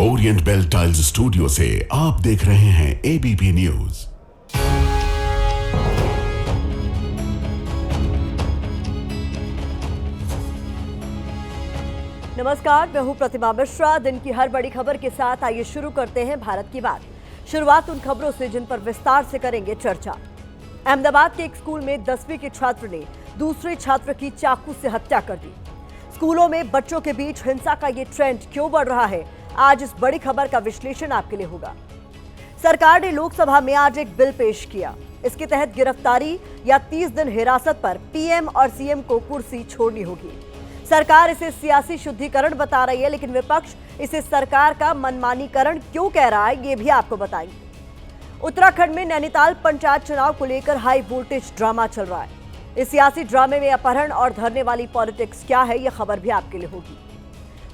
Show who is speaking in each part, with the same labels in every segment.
Speaker 1: Orient bell tiles studio से आप देख रहे हैं एबीपी न्यूज।
Speaker 2: नमस्कार, मैं हूं प्रतिमा मिश्रा। दिन की हर बड़ी खबर के साथ आइए शुरू करते हैं भारत की बात। शुरुआत उन खबरों से जिन पर विस्तार से करेंगे चर्चा। अहमदाबाद के एक स्कूल में 10वीं के छात्र ने दूसरे छात्र की चाकू से हत्या कर दी। स्कूलों में बच्चों के बीच हिंसा का ये ट्रेंड क्यों बढ़ रहा है, आज इस बड़ी खबर का विश्लेषण आपके लिए होगा। सरकार ने लोकसभा में आज एक बिल पेश किया। इसके तहत गिरफ्तारी या 30 दिन हिरासत पर पीएम और सीएम को कुर्सी छोड़नी होगी। सरकार इसे सियासी शुद्धिकरण बता रही है, लेकिन विपक्ष इसे सरकार का मनमानीकरण क्यों कह रहा है, ये भी आपको बताएंगे। उत्तराखंड में नैनीताल पंचायत चुनाव को लेकर हाई वोल्टेज ड्रामा चल रहा है। इस सियासी ड्रामे में अपहरण और धरने वाली पॉलिटिक्स क्या है, यह खबर भी आपके लिए होगी।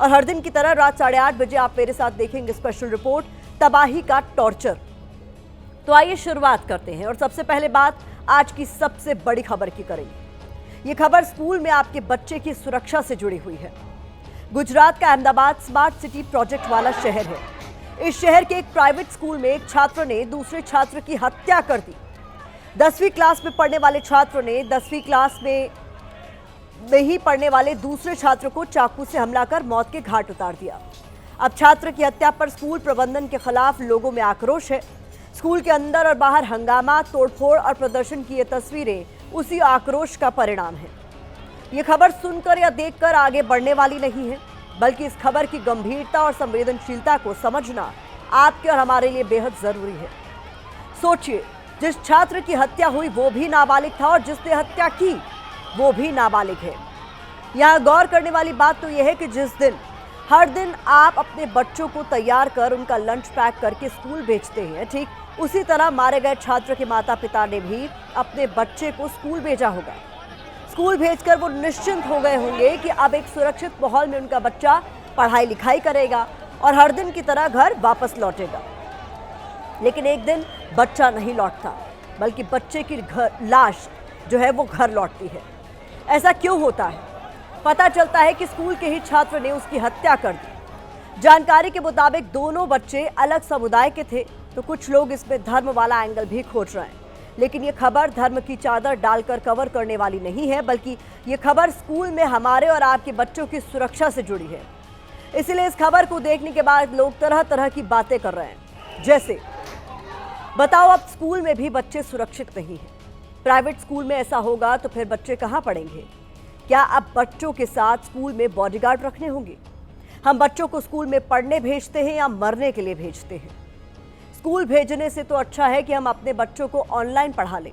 Speaker 2: और हर दिन की तरह रात 8:30 बजे आप मेरे साथ देखेंगे स्पेशल रिपोर्ट तबाही का टॉर्चर। तो आइए शुरुआत करते हैं और सबसे पहले बात आज की सबसे बड़ी खबर की करेंगे। ये खबर स्कूल में आपके बच्चे की सुरक्षा से जुड़ी हुई है। गुजरात का अहमदाबाद स्मार्ट सिटी प्रोजेक्ट वाला शहर है। इस शहर के एक प्राइवेट स्कूल में एक छात्र ने दूसरे छात्र की हत्या कर दी। 10वीं क्लास में पढ़ने वाले छात्र ने 10वीं क्लास में ही पढ़ने वाले दूसरे छात्र को चाकू से हमला कर मौत के घाट उतार दिया। अब छात्र की हत्या पर स्कूल प्रबंधन के खिलाफ लोगों में आक्रोश है। स्कूल के अंदर और बाहर हंगामा, तोड़फोड़ और प्रदर्शन की ये तस्वीरें उसी आक्रोश का परिणाम है। ये खबर सुनकर या देखकर आगे बढ़ने वाली नहीं है, बल्कि इस खबर की गंभीरता और संवेदनशीलता को समझना आपके और हमारे लिए बेहद जरूरी है। सोचिए, जिस छात्र की हत्या हुई वो भी नाबालिग था और जिसने हत्या की वो भी नाबालिग है। यहाँ गौर करने वाली बात तो यह है कि हर दिन आप अपने बच्चों को तैयार कर उनका लंच पैक करके स्कूल भेजते हैं, ठीक उसी तरह मारे गए छात्र के माता पिता ने भी अपने बच्चे को स्कूल भेजा होगा। स्कूल भेजकर वो निश्चिंत हो गए होंगे कि अब एक सुरक्षित माहौल में उनका बच्चा पढ़ाई लिखाई करेगा और हर दिन की तरह घर वापस लौटेगा। लेकिन एक दिन बच्चा नहीं लौटता, बल्कि बच्चे की लाश जो है वो घर लौटती है। ऐसा क्यों होता है? पता चलता है कि स्कूल के ही छात्र ने उसकी हत्या कर दी। जानकारी के मुताबिक दोनों बच्चे अलग समुदाय के थे, तो कुछ लोग इसमें धर्म वाला एंगल भी खोज रहे हैं। लेकिन ये खबर धर्म की चादर डालकर कवर करने वाली नहीं है, बल्कि ये खबर स्कूल में हमारे और आपके बच्चों की सुरक्षा से जुड़ी है। इसलिए इस खबर को देखने के बाद लोग तरह तरह की बातें कर रहे हैं। जैसे, बताओ अब स्कूल में भी बच्चे सुरक्षित नहीं हैं। प्राइवेट स्कूल में ऐसा होगा तो फिर बच्चे कहाँ पढ़ेंगे? क्या अब बच्चों के साथ स्कूल में बॉडीगार्ड रखने होंगे? हम बच्चों को स्कूल में पढ़ने भेजते हैं या मरने के लिए भेजते हैं? स्कूल भेजने से तो अच्छा है कि हम अपने बच्चों को ऑनलाइन पढ़ा लें।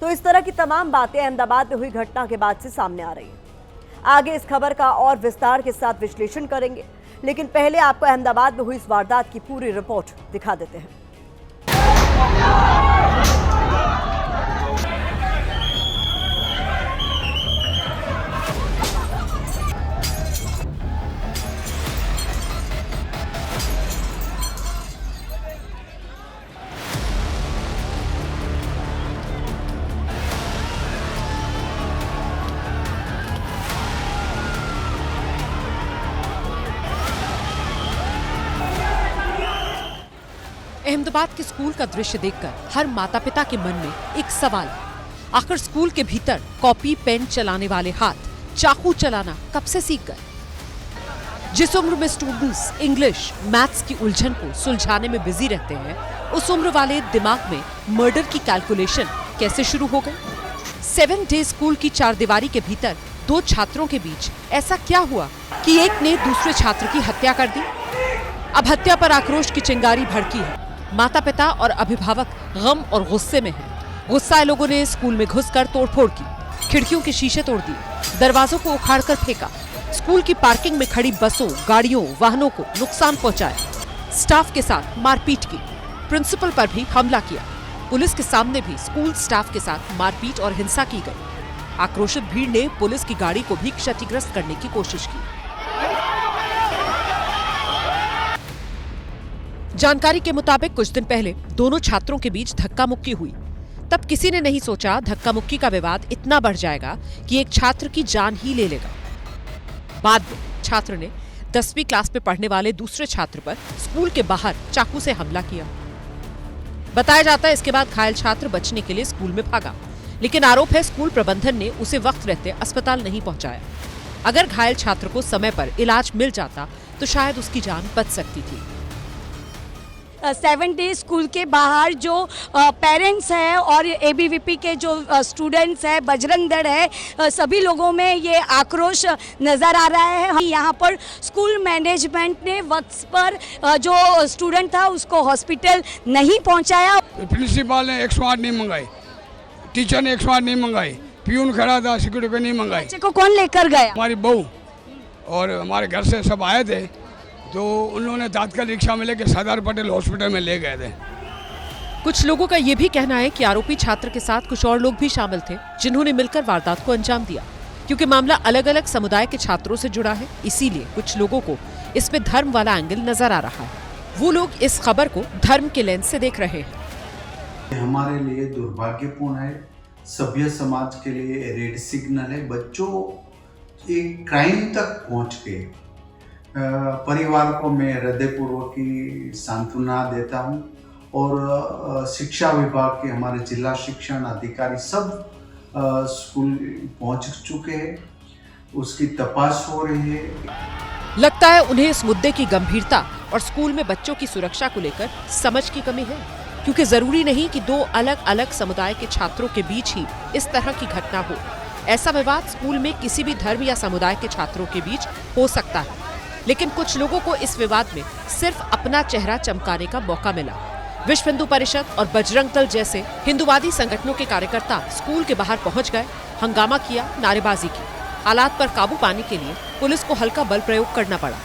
Speaker 2: तो इस तरह की तमाम बातें अहमदाबाद में हुई घटना के बाद से सामने आ रही हैं। आगे इस खबर का और विस्तार के साथ विश्लेषण करेंगे, लेकिन पहले आपको अहमदाबाद में हुई इस वारदात की पूरी रिपोर्ट दिखा देते हैं।
Speaker 3: अहमदाबाद के स्कूल का दृश्य देखकर हर माता पिता के मन में एक सवाल, आखिर स्कूल के भीतर कॉपी पेन चलाने वाले हाथ चाकू चलाना कब से सीख गए? जिस उम्र में स्टूडेंट्स इंग्लिश मैथ्स की उलझन को सुलझाने में बिजी रहते हैं, उस उम्र वाले दिमाग में मर्डर की कैलकुलेशन कैसे शुरू हो गई? 7 डे स्कूल की चारदीवारी के भीतर दो छात्रों के बीच ऐसा क्या हुआ कि एक ने दूसरे छात्र की हत्या कर दी? अब हत्या पर आक्रोश की चिंगारी भड़की है। माता पिता और अभिभावक गम और गुस्से में हैं। गुस्साए लोगों ने स्कूल में घुसकर तोड़फोड़ की, खिड़कियों के शीशे तोड़ दिए, दरवाजों को उखाड़कर फेंका, स्कूल की पार्किंग में खड़ी बसों, गाड़ियों, वाहनों को नुकसान पहुंचाया, स्टाफ के साथ मारपीट की, प्रिंसिपल पर भी हमला किया। पुलिस के सामने भी स्कूल स्टाफ के साथ मारपीट और हिंसा की गई। आक्रोशित भीड़ ने पुलिस की गाड़ी को भी क्षतिग्रस्त करने की कोशिश की। जानकारी के मुताबिक कुछ दिन पहले दोनों छात्रों के बीच धक्का मुक्की हुई। तब किसी ने नहीं सोचा धक्का मुक्की का विवाद इतना बढ़ जाएगा कि एक छात्र की जान ही ले लेगा। बाद में छात्र ने 10वीं क्लास में पढ़ने वाले दूसरे छात्र पर स्कूल के बाहर चाकू से हमला किया। बताया जाता है इसके बाद घायल छात्र बचने के लिए स्कूल में भागा, लेकिन आरोप है स्कूल प्रबंधन ने उसे वक्त रहते अस्पताल नहीं पहुंचाया। अगर घायल छात्र को समय पर इलाज मिल जाता तो शायद उसकी जान बच सकती थी।
Speaker 4: 7 डे स्कूल के बाहर जो पेरेंट्स हैं और एबीवीपी के जो स्टूडेंट्स हैं, बजरंग दल है, सभी लोगों में ये आक्रोश नज़र आ रहा है। यहाँ पर स्कूल मैनेजमेंट ने वक्त पर जो स्टूडेंट था उसको हॉस्पिटल नहीं पहुँचाया।
Speaker 5: प्रिंसिपल ने 108 नहीं मंगाई, टीचर ने 108 नहीं मंगाई, प्यून खड़ा था, सिक्योरिटी पे नहीं मंगाई।
Speaker 4: बच्चे को कौन लेकर गया?
Speaker 5: हमारी बहू और हमारे घर से सब आए थे, तो उन्होंने तात्कालिक रिक्शा में लेके सरदार पटेल हॉस्पिटल में ले गए थे।
Speaker 3: कुछ लोगों का यह भी कहना है कि आरोपी छात्र के साथ कुछ और लोग भी शामिल थे जिन्होंने मिलकर वारदात को अंजाम दिया। क्योंकि मामला अलग अलग समुदाय के छात्रों से जुड़ा है, इसीलिए कुछ लोगों को इसमें धर्म वाला एंगल नजर आ रहा है। वो लोग इस खबर को धर्म के लेंस से देख रहे हैं।
Speaker 6: हमारे लिए दुर्भाग्यपूर्ण है, सभ्य समाज के लिए रेड सिग्नल है। बच्चों एक क्राइम तक पहुंच गए। परिवार को मैं हृदयपूर्वक की सांत्वना देता हूं और शिक्षा विभाग के हमारे जिला शिक्षण अधिकारी सब स्कूल पहुंच चुके हैं, उसकी तपास हो रही है।
Speaker 3: लगता है उन्हें इस मुद्दे की गंभीरता और स्कूल में बच्चों की सुरक्षा को लेकर समझ की कमी है, क्योंकि जरूरी नहीं कि दो अलग अलग समुदाय के छात्रों के बीच ही इस तरह की घटना हो। ऐसा विवाद स्कूल में किसी भी धर्म या समुदाय के छात्रों के बीच हो सकता है, लेकिन कुछ लोगों को इस विवाद में सिर्फ अपना चेहरा चमकाने का मौका मिला। विश्व हिंदू परिषद और बजरंग दल जैसे हिंदूवादी संगठनों के कार्यकर्ता स्कूल के बाहर पहुंच गए, हंगामा किया, नारेबाजी की। हालात पर काबू पाने के लिए पुलिस को हल्का बल प्रयोग करना पड़ा।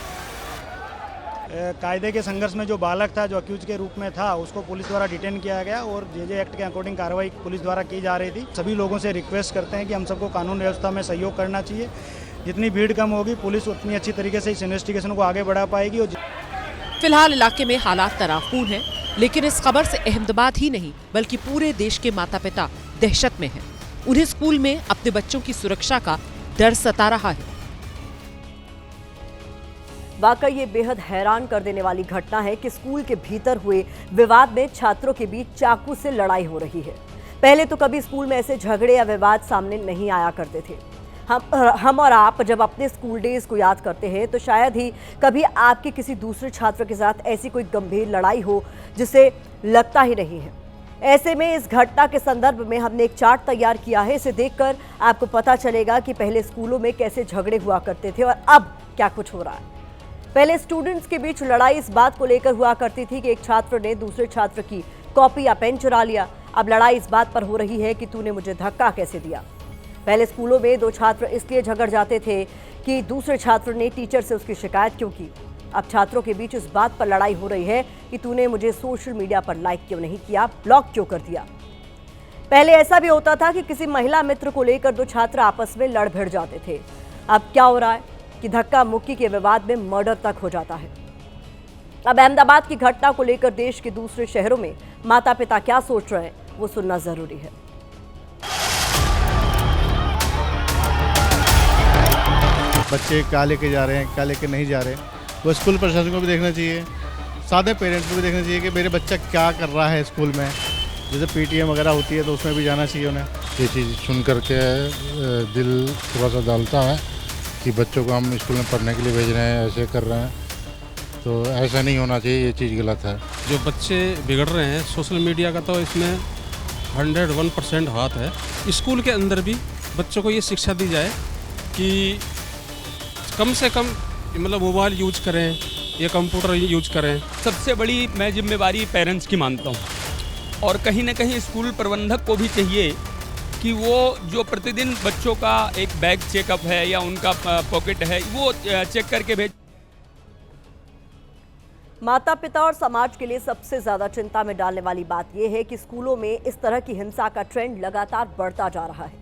Speaker 7: कायदे के संघर्ष में जो बालक था, जो अक्यूज के रूप में था, उसको पुलिस द्वारा डिटेन किया गया और जे एक्ट के अकॉर्डिंग कार्रवाई पुलिस द्वारा की जा रही थी। सभी लोगों से रिक्वेस्ट करते हैं कि हम सबको कानून व्यवस्था में सहयोग करना चाहिए। जितनी भीड़ कम होगी, पुलिस उतनी अच्छी तरीके से इस इन्वेस्टिगेशन को आगे बढ़ा पाएगी।
Speaker 3: फिलहाल इलाके में हालात तनावपूर्ण हैं, लेकिन इस खबर से अहमदाबाद ही नहीं बल्कि पूरे देश के माता पिता दहशत में हैं। उन्हें स्कूल में अपने बच्चों की सुरक्षा का डर सता रहा है।
Speaker 2: वाकई ये बेहद हैरान कर देने वाली घटना है कि स्कूल के भीतर हुए विवाद में छात्रों के बीच चाकू से लड़ाई हो रही है। पहले तो कभी स्कूल में ऐसे झगड़े या विवाद सामने नहीं आया करते थे। हम और आप जब अपने स्कूल डेज को याद करते हैं तो शायद ही कभी आपके किसी दूसरे छात्र के साथ ऐसी कोई गंभीर लड़ाई हो जिसे लगता ही नहीं है। ऐसे में इस घटना के संदर्भ में हमने एक चार्ट तैयार किया है। इसे देखकर आपको पता चलेगा कि पहले स्कूलों में कैसे झगड़े हुआ करते थे और अब क्या कुछ हो रहा है। पहले स्टूडेंट्स के बीच लड़ाई इस बात को लेकर हुआ करती थी कि एक छात्र ने दूसरे छात्र की कॉपी या पेन चुरा लिया। अब लड़ाई इस बात पर हो रही है कि तूने मुझे धक्का कैसे दिया। पहले स्कूलों में दो छात्र इसलिए झगड़ जाते थे कि दूसरे छात्र ने टीचर से उसकी शिकायत क्यों की। अब छात्रों के बीच इस बात पर लड़ाई हो रही है कि तूने मुझे सोशल मीडिया पर लाइक क्यों नहीं किया, ब्लॉक क्यों कर दिया। पहले ऐसा भी होता था कि किसी महिला मित्र को लेकर दो छात्र आपस में लड़ भिड़ जाते थे। अब क्या हो रहा है कि धक्का मुक्की के विवाद में मर्डर तक हो जाता है। अब अहमदाबाद की घटना को लेकर देश के दूसरे शहरों में माता पिता क्या सोच रहे हैं वो सुनना जरूरी है।
Speaker 8: बच्चे क्या लेके जा रहे हैं, क्या लेके नहीं जा रहे, वो स्कूल प्रशासन को भी देखना चाहिए, सादे पेरेंट्स को भी देखना चाहिए कि मेरे बच्चा क्या कर रहा है स्कूल में। जैसे पीटीएम वगैरह होती है तो उसमें भी जाना चाहिए उन्हें।
Speaker 9: ये चीज़ सुन करके दिल थोड़ा सा डालता है कि बच्चों को हम स्कूल में पढ़ने के लिए भेज रहे हैं, ऐसे कर रहे हैं, तो ऐसा नहीं होना चाहिए, ये चीज़ गलत है।
Speaker 10: जो बच्चे बिगड़ रहे हैं, सोशल मीडिया का तो इसमें 101% हाथ है। स्कूल के अंदर भी बच्चों को ये शिक्षा दी जाए कि कम से कम मतलब मोबाइल यूज करें या कंप्यूटर यूज करें।
Speaker 11: सबसे बड़ी मैं जिम्मेवारी पेरेंट्स की मानता हूँ और कहीं ना कहीं स्कूल प्रबंधक को भी चाहिए कि वो जो प्रतिदिन बच्चों का एक बैग चेकअप है या उनका पॉकेट है वो चेक करके भेज।
Speaker 2: माता पिता और समाज के लिए सबसे ज्यादा चिंता में डालने वाली बात यह है कि स्कूलों में इस तरह की हिंसा का ट्रेंड लगातार बढ़ता जा रहा है।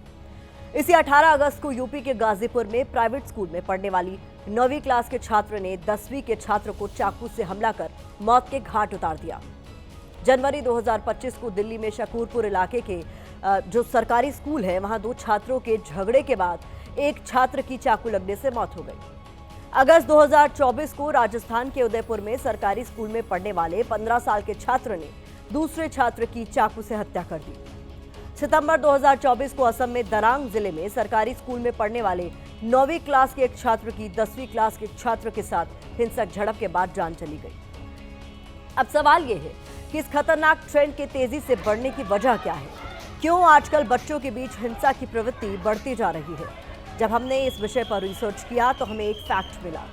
Speaker 2: इसी 18 अगस्त को यूपी के गाजीपुर में प्राइवेट स्कूल में पढ़ने वाली 9वीं क्लास के छात्र ने 10वीं के छात्र को चाकू से हमला कर मौत के घाट उतार दिया। जनवरी 2025 को दिल्ली में शकूरपुर इलाके के जो सरकारी स्कूल है वहां दो छात्रों के झगड़े के बाद एक छात्र की चाकू लगने से मौत हो गई। अगस्त 2024 को राजस्थान के उदयपुर में सरकारी स्कूल में पढ़ने वाले 15 साल के छात्र ने दूसरे छात्र की चाकू से हत्या कर दी। सितंबर 2024 को असम में दरांग जिले में सरकारी स्कूल में पढ़ने वाले 9वीं क्लास के एक छात्र की 10वीं क्लास के छात्र के साथ हिंसक झड़प के बाद जान चली गई। अब सवाल यह है कि इस खतरनाक ट्रेंड के तेजी से बढ़ने की वजह क्या है? क्यों आजकल बच्चों के बीच हिंसा की प्रवृत्ति बढ़ती जा रही है? जब हमने इस विषय पर रिसर्च किया तो हमें एक फैक्ट मिला।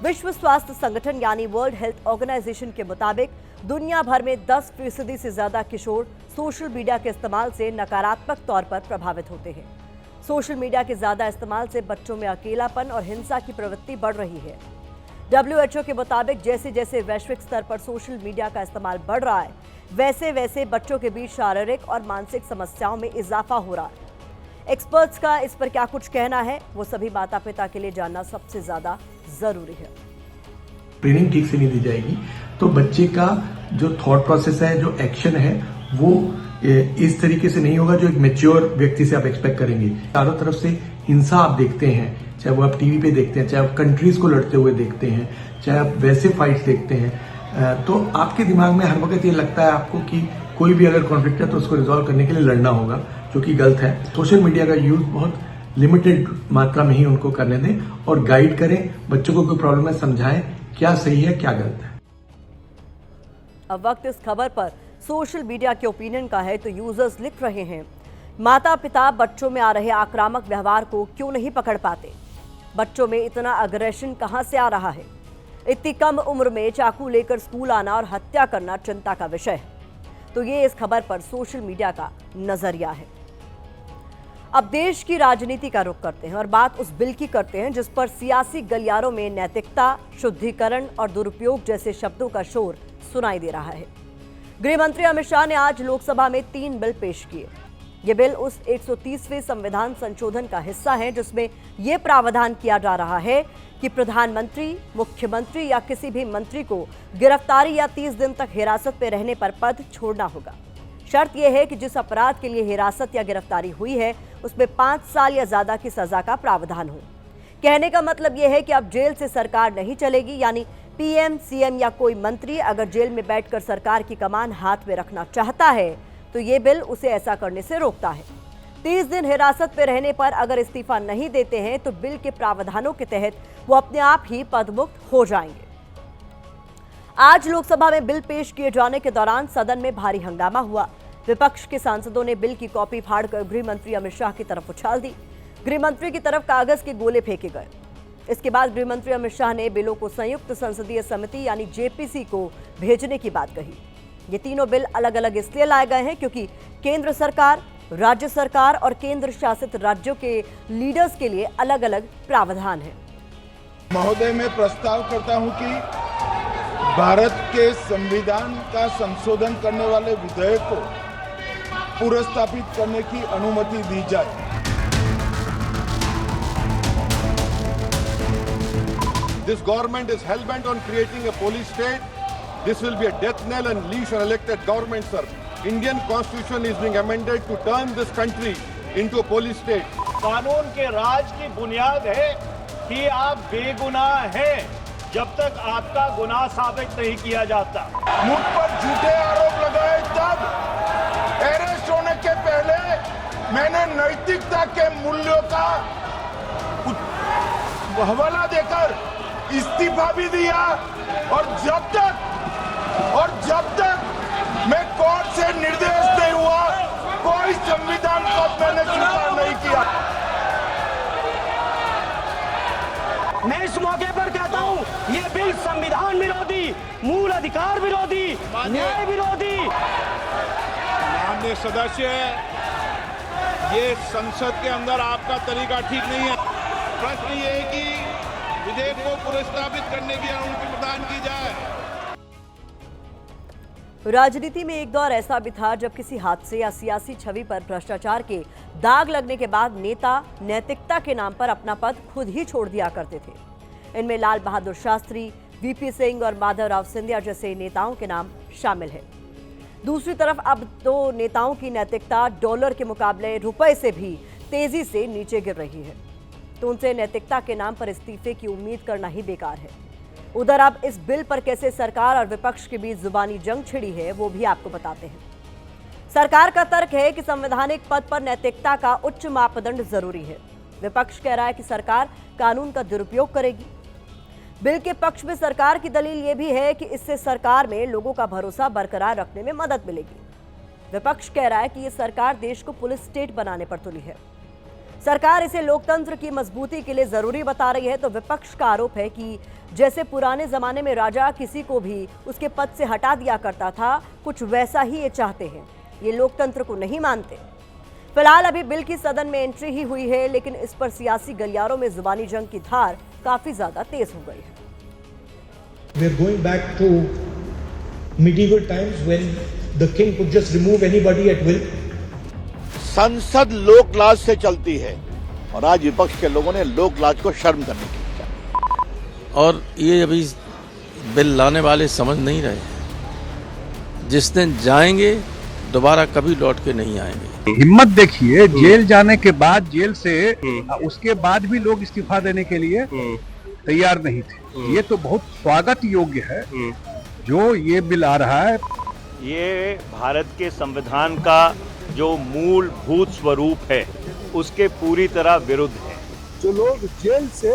Speaker 2: विश्व स्वास्थ्य संगठन यानी वर्ल्ड हेल्थ ऑर्गेनाइजेशन के मुताबिक दुनिया भर में 10% से ज्यादा किशोर सोशल मीडिया के इस्तेमाल से नकारात्मक तौर पर प्रभावित होते हैं। सोशल मीडिया के ज्यादा इस्तेमाल से बच्चों में अकेलापन और हिंसा की प्रवृत्ति बढ़ रही है। WHO के मुताबिक जैसे जैसे वैश्विक स्तर पर सोशल मीडिया का इस्तेमाल बढ़ रहा है, वैसे वैसे बच्चों के बीच शारीरिक और मानसिक समस्याओं में इजाफा हो रहा है। एक्सपर्ट्स का इस पर क्या कुछ कहना है, वो सभी माता पिता के लिए जानना सबसे ज्यादा जरूरी है।
Speaker 12: ट्रेनिंग ठीक से नहीं दी जाएगी तो बच्चे का जो थॉट प्रोसेस है, जो एक्शन है, वो इस तरीके से नहीं होगा जो एक मैच्योर व्यक्ति से आप एक्सपेक्ट करेंगे। चारों तरफ से हिंसा आप देखते हैं, चाहे वो आप टीवी पे देखते हैं, चाहे आप कंट्रीज को लड़ते हुए देखते हैं, चाहे आप वैसे फाइट्स देखते हैं, तो आपके दिमाग में हर वक्त ये लगता है आपको कि कोई भी अगर कॉन्फ्लिक्ट है तो उसको रिजॉल्व करने के लिए लड़ना होगा, जो कि गलत है। सोशल मीडिया का यूज बहुत लिमिटेड मात्रा में ही उनको करने दें और गाइड करें, बच्चों को कोई प्रॉब्लम है समझाएं क्या सही है क्या गलत है।
Speaker 2: अब वक्त इस खबर पर सोशल मीडिया के ओपिनियन का है तो यूजर्स लिख रहे हैं, माता पिता बच्चों में आ रहे आक्रामक व्यवहार को क्यों नहीं पकड़ पाते? बच्चों में इतना अग्रेशन कहां से आ रहा है? इतनी कम उम्र में चाकू लेकर स्कूल आना और हत्या करना चिंता का विषय है। तो ये इस खबर पर सोशल मीडिया का नजरिया है। अब देश की राजनीति का रुख करते हैं और बात उस बिल की करते हैं जिस पर सियासी गलियारों में नैतिकता, शुद्धिकरण और दुरुपयोग जैसे शब्दों का शोर सुनाई दे रहा है। गृह मंत्री अमित शाह ने आज लोकसभा में 3 बिल पेश किए। ये बिल उस 130वें संविधान संशोधन का हिस्सा है जिसमें यह प्रावधान किया जा रहा है कि प्रधानमंत्री, मुख्यमंत्री या किसी भी मंत्री को गिरफ्तारी या 30 दिन तक हिरासत में रहने पर पद छोड़ना होगा। शर्त यह है कि जिस अपराध के लिए हिरासत या गिरफ्तारी हुई है उसमें 5 साल या ज्यादा की सजा का प्रावधान हो। कहने का मतलब यह है कि अब जेल से सरकार नहीं चलेगी, यानी पीएम, सीएम या कोई मंत्री अगर जेल में बैठकर सरकार की कमान हाथ में रखना चाहता है तो ये बिल उसे ऐसा करने से रोकता है। 30 दिन हिरासत में रहने पर अगर इस्तीफा नहीं देते हैं तो बिल के प्रावधानों के तहत वो अपने आप ही पदमुक्त हो जाएंगे। आज लोकसभा में बिल पेश किए जाने के दौरान सदन में भारी हंगामा हुआ। विपक्ष के सांसदों ने बिल की कॉपी फाड़कर गृह मंत्री अमित शाह की तरफ उछाल दी। गृह मंत्री की तरफ कागज के गोले फेंके गए। इसके बाद गृह मंत्री अमित शाह ने बिलों को संयुक्त संसदीय समिति यानी जेपीसी को भेजने की बात कही। ये तीनों बिल अलग अलग इसलिए लाए गए हैं क्योंकि केंद्र सरकार, राज्य सरकार और केंद्र शासित राज्यों के लीडर्स के लिए अलग अलग प्रावधान है।
Speaker 13: महोदय, मैं प्रस्ताव करता हूं कि भारत के संविधान का संशोधन करने वाले विधेयक को पुनर्स्थापित करने की अनुमति दी जाए।
Speaker 14: This government is hell-bent on creating a police state. This will be a death knell and leash on elected government, sir. Indian Constitution is being amended to turn this country into a police state.
Speaker 15: कानून के राज की बुनियाद है कि आप बेगुनाह हैं जब तक आपका गुनाह साबित नहीं किया जाता।
Speaker 13: मुझ पर झूठे आरोप लगाए तब अरेस्ट होने के पहले मैंने नैतिकता के मूल्यों का हवाला देकर इस्तीफा भी दिया और जब तक मैं कोर्ट से निर्देश नहीं हुआ कोई संविधान पद मैंने स्वीकार नहीं किया।
Speaker 15: मैं इस मौके पर कहता हूं, ये बिल संविधान विरोधी, मूल अधिकार विरोधी, न्याय विरोधी।
Speaker 14: माननीय सदस्य, ये संसद के अंदर आपका तरीका ठीक नहीं है। प्रश्न ये है कि विधेयक को पुनर्स्थापित करने की अनुमति प्रदान की जाए।
Speaker 2: राजनीति में एक दौर ऐसा भी था जब किसी हादसे या सियासी छवि पर भ्रष्टाचार के दाग लगने के बाद नेता नैतिकता के नाम पर अपना पद खुद ही छोड़ दिया करते थे। इनमें लाल बहादुर शास्त्री, वीपी सिंह और माधवराव सिंधिया जैसे नेताओं के नाम शामिल है। दूसरी तरफ अब तो नेताओं की नैतिकता डॉलर के मुकाबले रुपए से भी तेजी से नीचे गिर रही है। तो उनसे नैतिकता के नाम पर इस्तीफे की उम्मीद करना ही बेकार है। उधर अब इस बिल पर कैसे सरकार और विपक्ष के बीच जुबानी जंग छिड़ी है, वो भी आपको बताते हैं। सरकार का तर्क है कि संवैधानिक पद पर नैतिकता का उच्च मापदंड जरूरी है। विपक्ष कह रहा है कि सरकार कानून का दुरुपयोग करेगी। बिल के पक्ष में सरकार की दलील यह भी है कि इससे सरकार में लोगों का भरोसा बरकरार रखने में मदद मिलेगी। विपक्ष कह रहा है कि यह सरकार देश को पुलिस स्टेट बनाने पर तुली है। सरकार इसे लोकतंत्र की मजबूती के लिए जरूरी बता रही है, तो विपक्ष का आरोप है कि जैसे पुराने जमाने में राजा किसी को भी उसके पद से हटा दिया करता था, कुछ वैसा ही ये चाहते हैं। ये लोकतंत्र को नहीं मानते। फिलहाल अभी बिल की सदन में एंट्री ही हुई है, लेकिन इस पर सियासी गलियारों में जुबानी जंग की धार काफी ज्यादा तेज हो गई है।
Speaker 12: We are going back to medieval times when the king could just remove anybody at will.
Speaker 16: संसद लोकलाज से चलती है और आज विपक्ष के लोगों ने लोकलाज को शर्म करने की इच्छा।
Speaker 17: और ये अभी बिल लाने वाले समझ नहीं रहे। जिस दिन जाएंगे दोबारा कभी लौट के नहीं आएंगे।
Speaker 18: हिम्मत देखिए, जेल जाने के बाद, जेल से उसके बाद भी लोग इस्तीफा देने के लिए तैयार नहीं थे। ये तो बहुत स्वागत योग्य है जो ये बिल आ रहा है।
Speaker 15: ये भारत के संविधान का जो मूलभूत स्वरूप है उसके पूरी तरह विरुद्ध है।
Speaker 19: जो लोग जेल से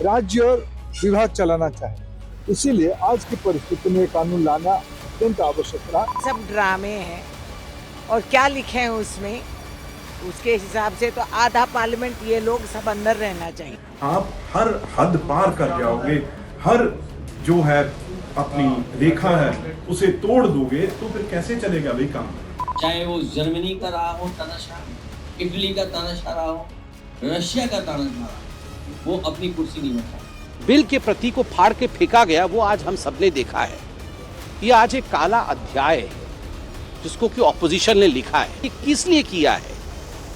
Speaker 19: राज्य और विभाग चलाना चाहें, इसीलिए आज की परिस्थिति में कानून लाना अत्यंत आवश्यक रहा।
Speaker 20: सब ड्रामे हैं और क्या लिखे हैं उसमें, उसके हिसाब से तो आधा पार्लियामेंट ये लोग सब अंदर रहना चाहिए।
Speaker 21: आप हर हद पार कर जाओगे, हर जो है अपनी रेखा है उसे तोड़ दोगे तो फिर कैसे चलेगा भाई काम।
Speaker 22: चाहे वो जर्मनी का रहा हो तानाशाह, इटली का तानाशाह रहा हो, रशिया का तानाशाह रहा हो, वो अपनी कुर्सी नहीं बचा।
Speaker 23: बिल के प्रति को फाड़ के फेंका गया, वो आज हम सबने देखा है। ये आज एक काला अध्याय है जिसको कि ऑपोजिशन ने लिखा है। ये किस लिए किया है?